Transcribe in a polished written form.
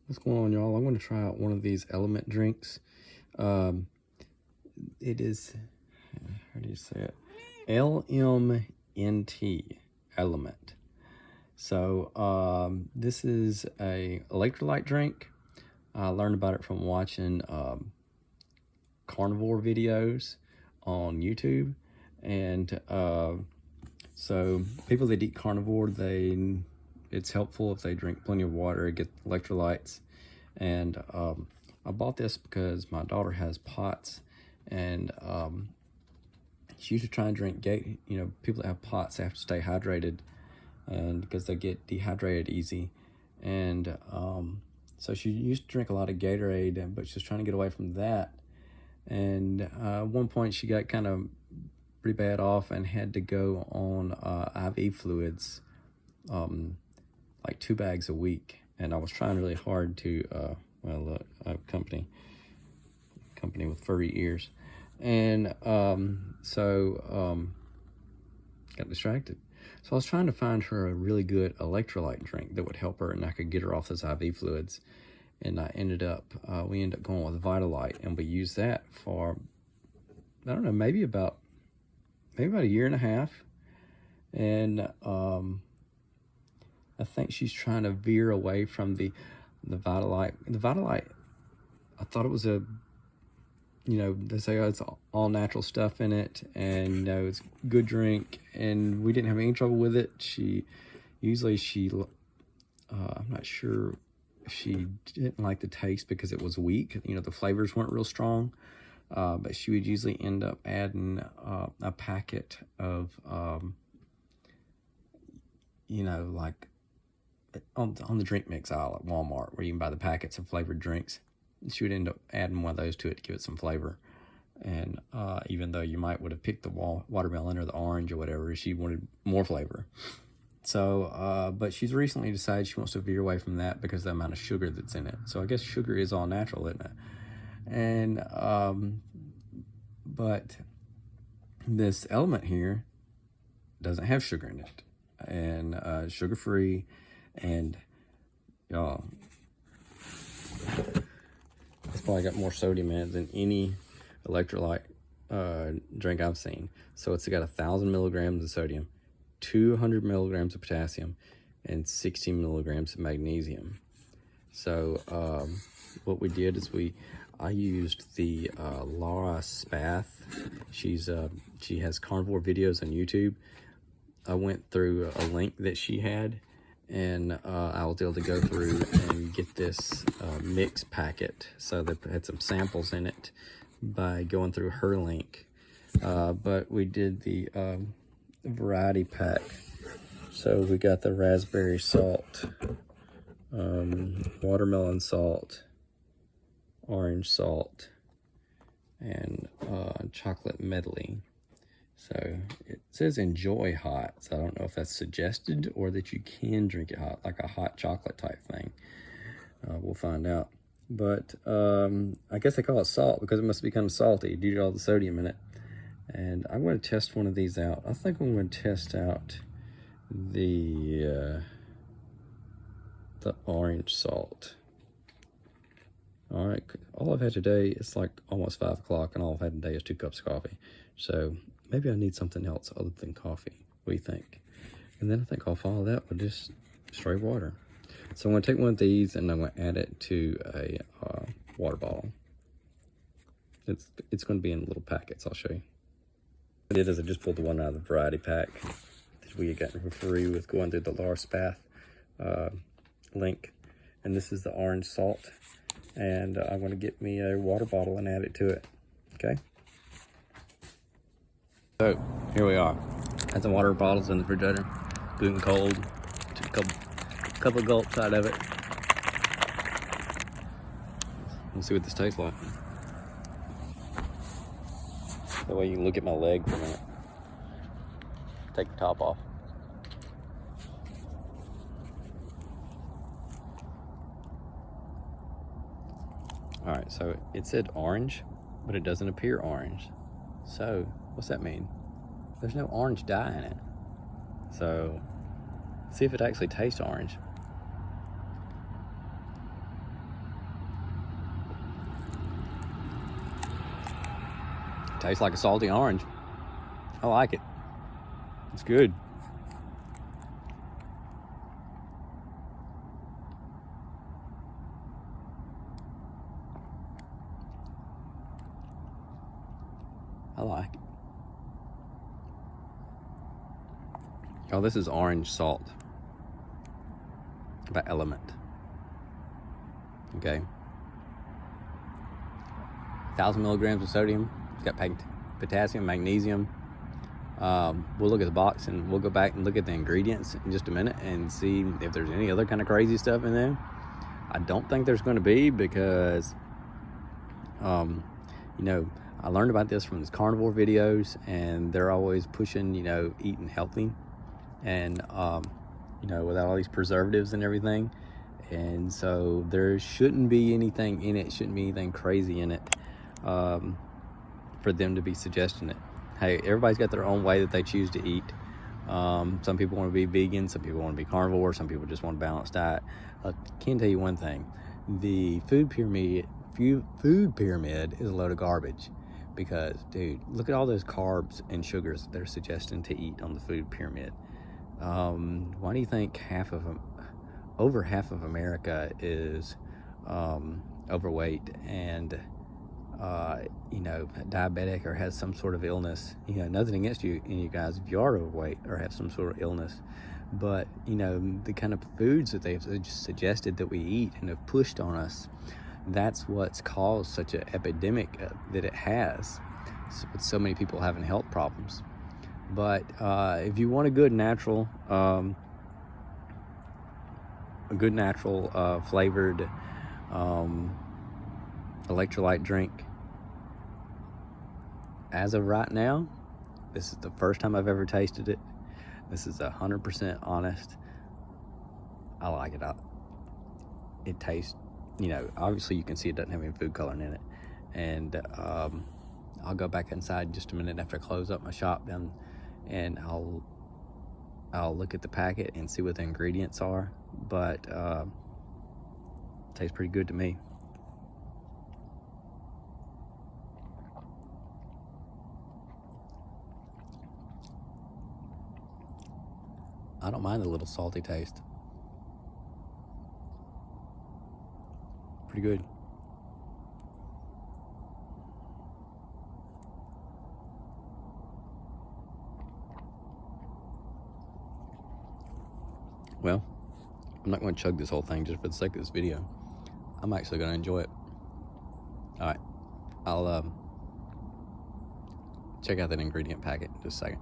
What's going on, y'all? I'm going to try out one of these LMNT drinks. It is, how do you say it? LMNT, LMNT. So this is a electrolyte drink. I learned about it from watching carnivore videos on YouTube. And so people that eat carnivore, it's helpful if they drink plenty of water, get electrolytes. And I bought this because my daughter has POTS, and she used to try and drink people that have POTS have to stay hydrated, and because they get dehydrated easy. And so she used to drink a lot of Gatorade, but she was trying to get away from that. And at one point she got kind of pretty bad off and had to go on IV fluids, like 2 bags a week. And I was trying really hard to, a company with furry ears. And got distracted. So I was trying to find her a really good electrolyte drink that would help her and I could get her off those IV fluids. And we ended up going with Vitalite, and we used that for, I don't know, maybe about a year and a half. And I think she's trying to veer away from the Vitalite. The Vitalite, I thought it was they say, oh, it's all natural stuff in it, and it's a good drink, and we didn't have any trouble with it. I'm not sure if she didn't like the taste because it was weak. The flavors weren't real strong, but she would usually end up adding a packet of, like on the drink mix aisle at Walmart, where you can buy the packets of flavored drinks. She would end up adding one of those to it to give it some flavor. And even though you would have picked the watermelon or the orange or whatever, she wanted more flavor. So, but she's recently decided she wants to veer away from that because of the amount of sugar that's in it. So I guess sugar is all natural, isn't it? And, but this LMNT here doesn't have sugar in it, and sugar-free, and y'all, it's probably got more sodium in it than any electrolyte drink I've seen. So it's got 1,000 milligrams of sodium, 200 milligrams of potassium, and 60 milligrams of magnesium. So what we did is I used the Laura Spath. She has carnivore videos on YouTube. I went through a link that she had, and I was able to go through and get this mix packet. So they had some samples in it by going through her link. But we did the variety pack. So we got the raspberry salt, watermelon salt, orange salt, and chocolate medley. So it says enjoy hot, so I don't know if that's suggested or that you can drink it hot, like a hot chocolate type thing. We'll find out. But I guess they call it salt because it must be kind of salty due to all the sodium in it. And I'm going to test one of these out. I think I'm going to test out the orange salt. All right, all I've had today is like almost 5 o'clock, and all I've had today is 2 cups of coffee. So maybe I need something else other than coffee. What do you think? And then I think I'll follow that with just straight water. So I'm going to take one of these, and I'm going to add it to a water bottle. It's going to be in little packets. I'll show you. What I did is I just pulled the one out of the variety pack that we had gotten for free with going through the Laura Spath link. And this is the orange salt. And I'm going to get me a water bottle and add it to it. Okay? So, here we are. Had some water bottles in the refrigerator. Good and cold. Took a couple gulps out of it. Let's see what this tastes like. That way you can look at my leg for a minute. Take the top off. Alright, so it said orange, but it doesn't appear orange. So, what's that mean? There's no orange dye in it. So, see if it actually tastes orange. Tastes like a salty orange. I like it. It's good. I like it. Oh, this is orange salt by LMNT. Okay. 1,000 milligrams of sodium. It's got potassium, magnesium. We'll look at the box and we'll go back and look at the ingredients in just a minute and see if there's any other kind of crazy stuff in there. I don't think there's going to be, because you know, I learned about this from these carnivore videos, and they're always pushing, you know, eating healthy and you know, without all these preservatives and everything. And so there shouldn't be anything in it, shouldn't be anything crazy in it for them to be suggesting it. Hey, everybody's got their own way that they choose to eat. Some people want to be vegan, some people want to be carnivore, some people just want a balanced diet. I can tell you one thing: the food pyramid is a load of garbage. Because, dude, look at all those carbs and sugars they're suggesting to eat on the food pyramid. Why do you think over half of America is overweight and you know, diabetic or has some sort of illness? You know, nothing against you guys if you are overweight or have some sort of illness, but you know, the kind of foods that they've suggested that we eat and have pushed on us, that's what's caused such an epidemic that it has, with so many people having health problems. But if you want a good natural flavored electrolyte drink, as of right now, this is the first time I've ever tasted it. This is 100% honest. I like it. It tastes, you know, obviously you can see it doesn't have any food coloring in it. And I'll go back inside in just a minute after I close up my shop down, and I'll look at the packet and see what the ingredients are. But it tastes pretty good to me. I don't mind the little salty taste. Pretty good. Well, I'm not going to chug this whole thing just for the sake of this video. I'm actually going to enjoy it. All right, I'll check out that ingredient packet in just a second.